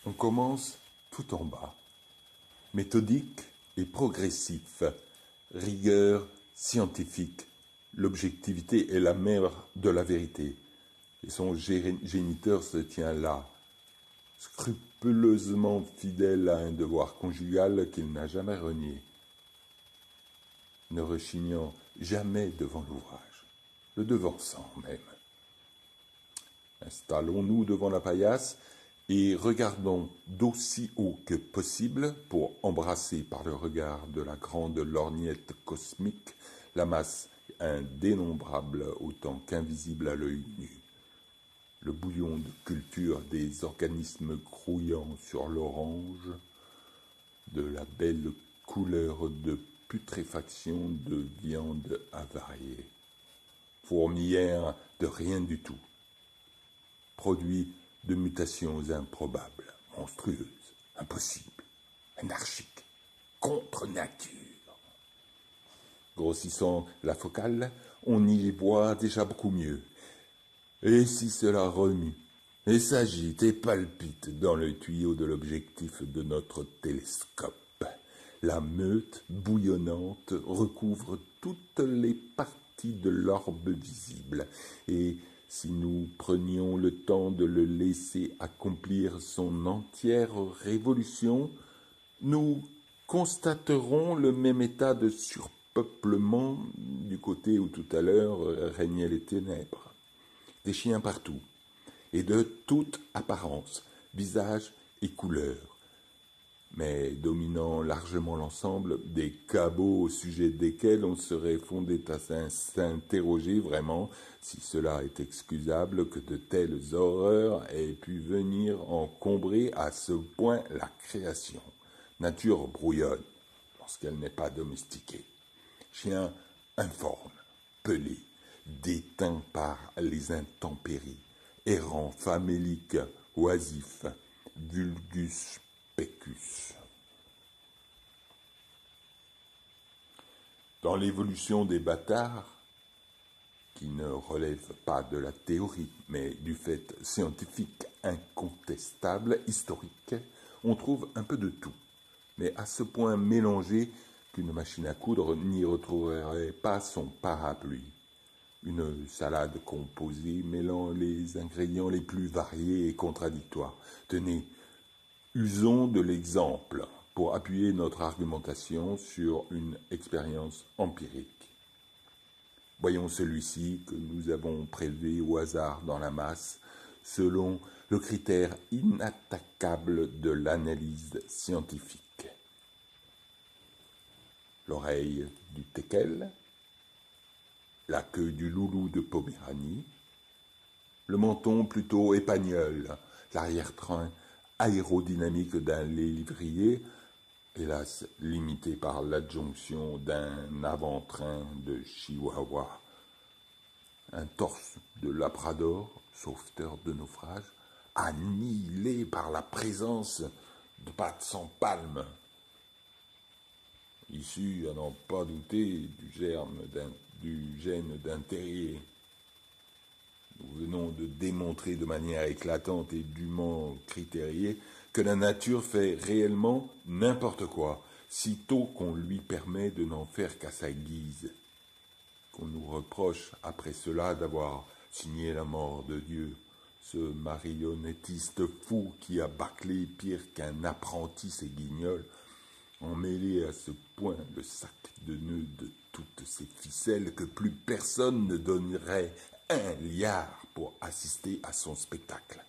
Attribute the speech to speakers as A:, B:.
A: On commence tout en bas, méthodique et progressif, rigueur scientifique. L'objectivité est la mère de la vérité, et son géniteur se tient là, scrupuleusement fidèle à un devoir conjugal qu'il n'a jamais renié, ne rechignant jamais devant l'ouvrage, le devançant même. Installons-nous devant la paillasse et regardons d'aussi haut que possible, pour embrasser par le regard de la grande lorgnette cosmique la masse indénombrable autant qu'invisible à l'œil nu. Le bouillon de culture des organismes grouillant sur l'orange, de la belle couleur de putréfaction de viande avariée, fourmilière de rien du tout, produit de mutations improbables, monstrueuses, impossibles, anarchiques, contre nature. Grossissant la focale, on y voit déjà beaucoup mieux. Et si cela remue, et s'agite et palpite dans le tuyau de l'objectif de notre télescope, la meute bouillonnante recouvre toutes les parties de l'orbe visible, et si nous prenions le temps de le laisser accomplir son entière révolution, nous constaterons le même état de surpeuplement du côté où tout à l'heure régnaient les ténèbres. Des chiens partout, et de toute apparence, visage et couleur, mais dominant largement l'ensemble, des cabots au sujet desquels on serait fondé à s'interroger vraiment si cela est excusable que de telles horreurs aient pu venir encombrer à ce point la création. Nature brouillonne lorsqu'elle n'est pas domestiquée. Chien informe, pelé, déteint par les intempéries, errant famélique, oisif, vulgus pecus. Dans l'évolution des bâtards, qui ne relève pas de la théorie, mais du fait scientifique incontestable, historique, on trouve un peu de tout, mais à ce point mélangé qu'une machine à coudre n'y retrouverait pas son parapluie. Une salade composée mêlant les ingrédients les plus variés et contradictoires. Tenez, usons de l'exemple pour appuyer notre argumentation sur une expérience empirique. Voyons celui-ci que nous avons prélevé au hasard dans la masse, selon le critère inattaquable de l'analyse scientifique. L'oreille du teckel, la queue du loulou de Poméranie, le menton plutôt épagnol, l'arrière-train aérodynamique d'un lévrier, hélas limité par l'adjonction d'un avant-train de chihuahua, un torse de labrador, sauveteur de naufrage, annihilé par la présence de pattes sans palme, issu, à n'en pas douter, du gène d'un terrier. Nous venons de démontrer de manière éclatante et dûment critériée que la nature fait réellement n'importe quoi, sitôt qu'on lui permet de n'en faire qu'à sa guise. Qu'on nous reproche après cela d'avoir signé la mort de Dieu, ce marionnettiste fou qui a bâclé pire qu'un apprenti ses guignols, emmêlé à ce point le sac de nœuds de toutes ces ficelles que plus personne ne donnerait un liard pour assister à son spectacle.